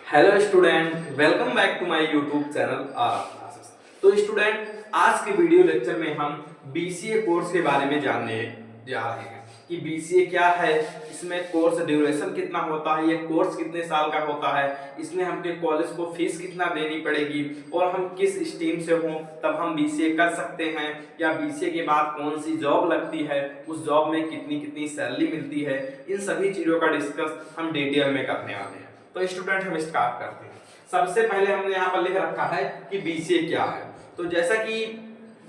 Hello student, welcome back to my YouTube channel R classes. तो student, आज के video lecture में हम बीसीए कोर्स के बारे में जानने जा रहे हैं कि बीसीए क्या है, इसमें कोर्स ड्यूरेशन कितना होता है, ये कोर्स कितने साल का होता है, इसमें हमके कॉलेज को फीस कितना देनी पड़ेगी और हम किस स्ट्रीम से हों तब हम बीसीए कर सकते हैं, या बीसीए के बाद कौन सी जॉब लगती है, उस जॉब में कितनी कितनी सैलरी मिलती है। इन सभी चीज़ों का डिस्कस हम डिटेल में करने वाले हैं। तो स्टूडेंट, हम स्टार्ट करते हैं। सबसे पहले हमने यहाँ पर लिख रखा है कि बीसीए क्या है। तो जैसा कि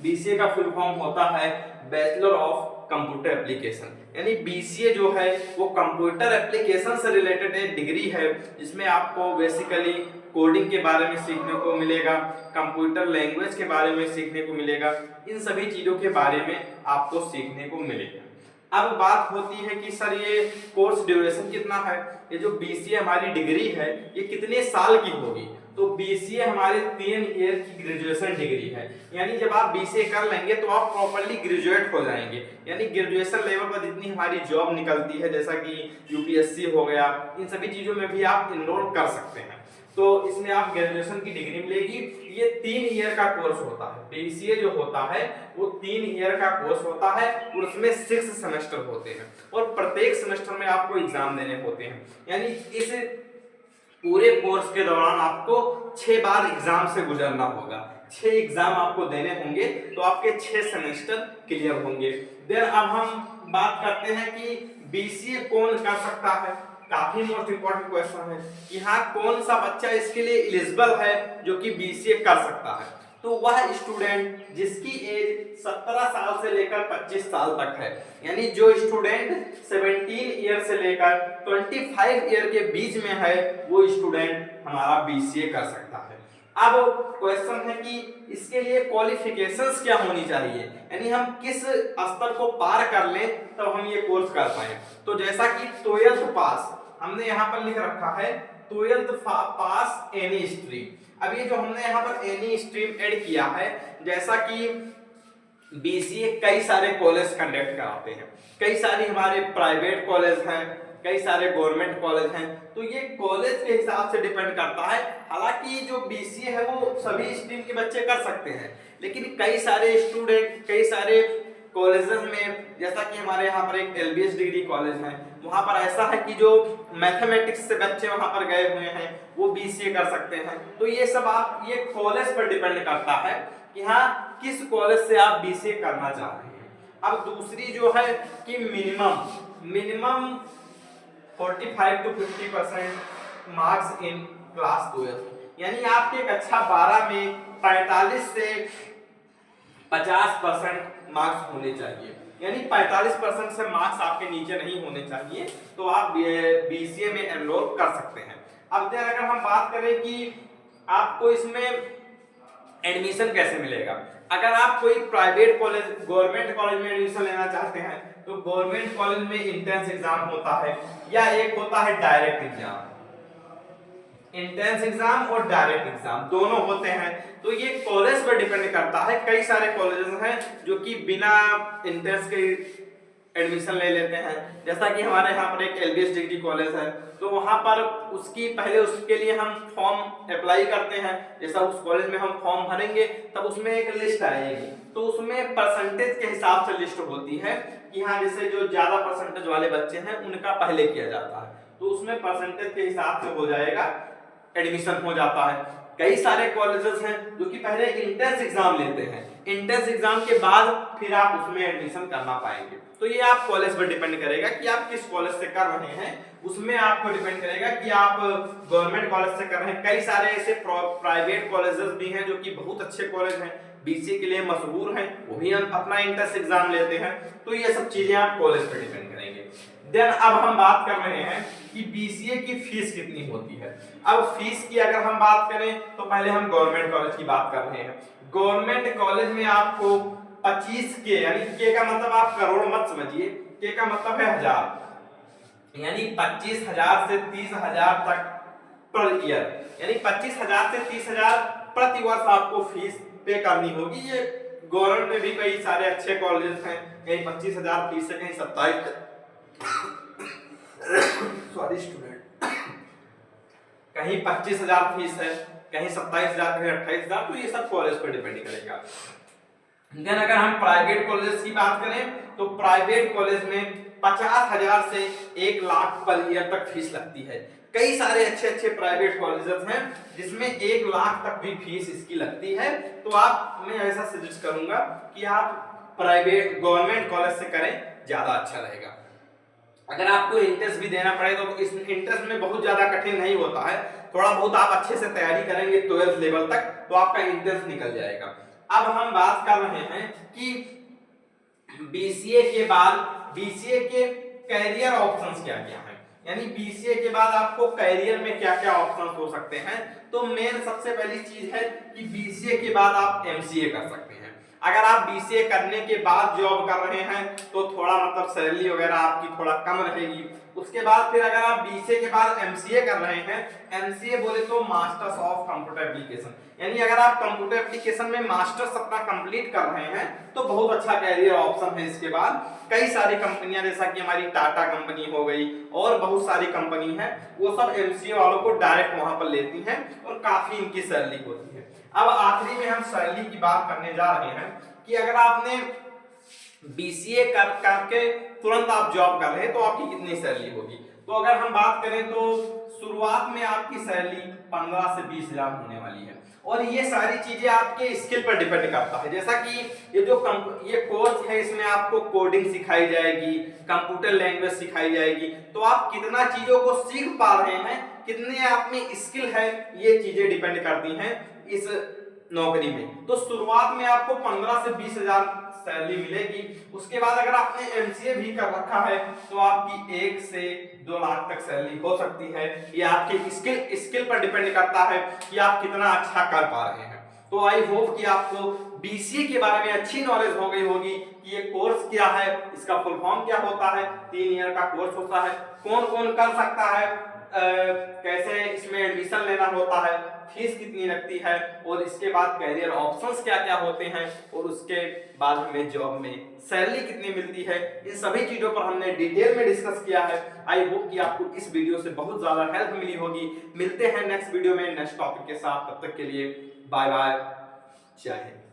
बीसीए का फुल फॉर्म होता है बैचलर ऑफ कंप्यूटर एप्लीकेशन, यानी बीसीए जो है वो कंप्यूटर एप्लीकेशन से रिलेटेड एक डिग्री है जिसमें आपको बेसिकली कोडिंग के बारे में सीखने को मिलेगा, कंप्यूटर लैंग्वेज के बारे में सीखने को मिलेगा, इन सभी चीज़ों के बारे में आपको सीखने को मिलेगा। अब बात होती है कि सर ये कोर्स ड्यूरेशन कितना है, ये जो बीसीए हमारी डिग्री है ये कितने साल की होगी। तो बीसीए हमारे 3 ईयर की ग्रेजुएशन डिग्री है, यानी जब आप बीसीए कर लेंगे तो आप प्रॉपर्ली ग्रेजुएट हो जाएंगे, यानी ग्रेजुएशन लेवल पर जितनी हमारी जॉब निकलती है जैसा कि यूपीएससी हो गया, इन सभी चीज़ों में भी आप इनरोल कर सकते हैं। तो इसमें आप ग्रेजुएशन की डिग्री मिलेगी। ये 3 ईयर का कोर्स होता है, बीसीए जो होता है वो 3 ईयर का कोर्स होता है और उसमें 6 सेमेस्टर होते हैं और प्रत्येक सेमेस्टर में आपको एग्जाम देने होते हैं, यानी इस पूरे कोर्स के दौरान आपको 6 बार एग्जाम से गुजरना होगा। 6 एग्जाम आपको देने होंगे तो आपके 6 सेमेस्टर क्लियर होंगे। देन अब हम बात करते हैं कि बीसीए कौन कर सकता है। काफी मोस्ट इंपॉर्टेंट क्वेश्चन है कि हाँ, कौन सा बच्चा इसके लिए एलिजिबल है जो कि बीसीए कर सकता है। तो वह स्टूडेंट जिसकी एज 17 साल से लेकर 25 साल तक है, यानी जो स्टूडेंट 17 ईयर से लेकर 25 ईयर के बीच में है वो स्टूडेंट हमारा बीसीए कर सकता है। अब क्वेश्चन है कि इसके लिए क्वालिफिकेशंस क्या होनी चाहिए, यानी हम किस स्तर को पार कर लें तब हम ये कोर्स कर पाए। तो जैसा कि 12th पास हमने यहाँ पर लिख रखा है, 12th पास एनी स्ट्रीम। अब ये जो हमने यहाँ पर एनी स्ट्रीम ऐड किया है, जैसा कि बीसीए कई सारे कॉलेज कंडक्ट कराते हैं, कई सारे हमारे प्राइवेट कॉलेज हैं, कई सारे गवर्नमेंट कॉलेज हैं, तो ये कॉलेज के हिसाब से डिपेंड करता है। हालांकि जो बीसीए है वो सभी स्ट्रीम के बच्चे कर सकते हैं, लेकिन कई सारे स्टूडेंट कई सारे कॉलेजेस में, जैसा कि हमारे यहाँ पर एक एलबीएस डिग्री कॉलेज है, वहाँ पर ऐसा है कि जो मैथमेटिक्स से बच्चे वहाँ पर गए हुए हैं वो बीसीए कर सकते हैं। तो ये सब आप ये कॉलेज पर डिपेंड करता है कि हाँ किस कॉलेज से आप बीसीए करना चाह रहे हैं। अब दूसरी जो है कि minimum 45 to 50% marks in class 12, यानी आपके कक्षा 12 में 45 से 50% मार्क्स होने चाहिए, यानी 45% से मार्क्स आपके नीचे नहीं होने चाहिए, तो आप बीसीए में एनरोल कर सकते हैं। अब अगर हम बात करें कि आपको इसमें एडमिशन कैसे मिलेगा, अगर आप कोई प्राइवेट कॉलेज गवर्नमेंट कॉलेज में एडमिशन लेना चाहते हैं तो गवर्नमेंट कॉलेज में एंट्रेंस एग्जाम होता है या एक होता है डायरेक्ट एग्जाम। एंट्रेंस एग्जाम और डायरेक्ट एग्जाम दोनों होते हैं, तो ये कॉलेज पर डिपेंड करता है। कई सारे कॉलेजेस हैं जो कि बिना एंट्रेंस के एडमिशन ले लेते हैं, जैसा कि हमारे यहाँ पर एक एलबीएस डिग्री कॉलेज है, तो वहाँ पर उसकी पहले उसके लिए हम फॉर्म अप्लाई करते हैं। जैसा उस कॉलेज में हम फॉर्म भरेंगे तब उसमें एक लिस्ट आएगी, तो उसमें परसेंटेज के हिसाब से लिस्ट होती है कि हाँ जैसे जो ज्यादा परसेंटेज वाले बच्चे हैं उनका पहले किया जाता है, तो उसमें परसेंटेज के हिसाब से हो जाएगा, एडमिशन हो जाता है। कई सारे कॉलेजेस हैं जो कि पहले एंट्रेंस एग्जाम लेते हैं, एंट्रेंस एग्जाम के बाद फिर आप उसमें एडमिशन करना पाएंगे। तो ये आप कॉलेज पर डिपेंड करेगा कि आप किस कॉलेज से कर रहे हैं, उसमें आपको डिपेंड करेगा कि आप गवर्नमेंट कॉलेज से कर रहे हैं। कई सारे ऐसे प्राइवेट कॉलेजेस भी हैं जो कि बहुत अच्छे कॉलेज हैं, बीसीए के लिए मशहूर हैं, वो भी हम अपना एंट्रेंस एग्जाम लेते हैं। तो ये सब चीजें आप कॉलेज पर डिपेंड करेंगे। देन अब हम बात कर रहे हैं कि बीसीए की फीस कितनी होती है। अब फीस की अगर हम बात करें तो पहले हम गवर्नमेंट कॉलेज की बात कर रहे हैं। गवर्नमेंट कॉलेज में आपको 25 के, यानी के का मतलब आप करोड़ मत समझिए, के का मतलब है हजार, यानी 25,000 से 30,000 तक पर ईयर, यानी 25,000 से 30,000 प्रति वर्ष आपको फीस पे करनी होगी। ये गवर्नमेंट में भी कई सारे अच्छे कॉलेजेस हैं, कहीं 25,000 फीस है, कहीं 27 सॉरी स्टूडेंट, कहीं 25,000 फीस है, कहीं 27,000, कहीं 28,000, तो ये सब कॉलेज पर डिपेंड करेगा। देन अगर हम प्राइवेट कॉलेज की बात करें तो प्राइवेट कॉलेज में 50,000 से 1 लाख पर ईयर तक फीस लगती है। कई सारे अच्छे अच्छे प्राइवेट कॉलेजेस हैं जिसमें 1 लाख तक भी फीस इसकी लगती है। तो मैं ऐसा सजेस्ट करूंगा कि आप प्राइवेट गवर्नमेंट कॉलेज से करें, ज्यादा अच्छा रहेगा। अगर आपको इंट्रेंस भी देना पड़े तो इस इंट्रेंस में बहुत ज्यादा कठिन नहीं होता है, थोड़ा बहुत आप अच्छे से तैयारी करेंगे 12th लेवल तक तो आपका इंट्रेंस निकल जाएगा। अब हम बात कर रहे हैं कि बीसीए के बाद बीसीए के कैरियर ऑप्शंस क्या क्या हैं, यानी बीसीए के बाद आपको कैरियर में क्या क्या ऑप्शंस हो सकते हैं। तो मेन सबसे पहली चीज है कि बीसीए के बाद आप एमसीए कर सकते हैं। अगर आप बीसीए करने के बाद जॉब कर रहे हैं तो थोड़ा मतलब सैलरी वगैरह आपकी थोड़ा कम रहेगी। उसके बाद फिर अगर आप बीसीए के बाद एमसीए कर रहे हैं, एमसीए बोले तो मास्टर्स ऑफ कंप्यूटर एप्लीकेशन, यानी अगर आप कंप्यूटर एप्लीकेशन में मास्टर्स अपना कंप्लीट कर रहे हैं तो बहुत अच्छा कैरियर ऑप्शन है। इसके बाद कई सारी कंपनियां जैसा कि हमारी टाटा कंपनी हो गई और बहुत सारी कंपनी है, वो सब एमसीए वालों को डायरेक्ट वहां पर लेती हैं और काफी इनकी सैलरी होती है। अब आखिरी में हम सैलरी की बात करने जा रहे हैं कि अगर आपने बीसीए करके तुरंत आप जॉब कर रहे हैं तो आपकी कितनी सैलरी होगी। तो अगर हम बात करें तो शुरुआत में आपकी सैलरी 15 से 20,000 होने वाली है और ये सारी चीजें आपके स्किल पर डिपेंड करता है। जैसा कि ये कोर्स है, इसमें आपको कोडिंग सिखाई जाएगी, कंप्यूटर लैंग्वेज सिखाई जाएगी, तो आप कितना चीजों को सीख पा रहे हैं, कितने आप में स्किल है, ये चीजें डिपेंड करती हैं इस नौकरी में। तो शुरुआत में आपको 15 से 20,000 सैलरी मिलेगी। उसके बाद अगर आपने एमसीए भी कर रखा है तो आपकी 1 से 2 लाख तक सैलरी हो सकती है। ये आपके स्किल पर डिपेंड करता है कि आप कितना अच्छा कर पा रहे हैं। तो आई होप कि आपको बीसीए के बारे में अच्छी नॉलेज हो गई होगी कि ये कोर्स क्या है, इसका फुल फॉर्म क्या होता है, 3 ईयर का कोर्स होता है, कौन कौन कर सकता है, कैसे इसमें एडमिशन लेना होता है, फीस कितनी लगती है और इसके बाद कैरियर ऑप्शंस क्या क्या होते हैं और उसके बाद हमें जॉब में सैलरी कितनी मिलती है। इन सभी चीजों पर हमने डिटेल में डिस्कस किया है। आई होप कि आपको इस वीडियो से बहुत ज्यादा हेल्प मिली होगी। मिलते हैं नेक्स्ट वीडियो में नेक्स्ट टॉपिक के साथ, तब तक के लिए बाय बाय, जय हिंद।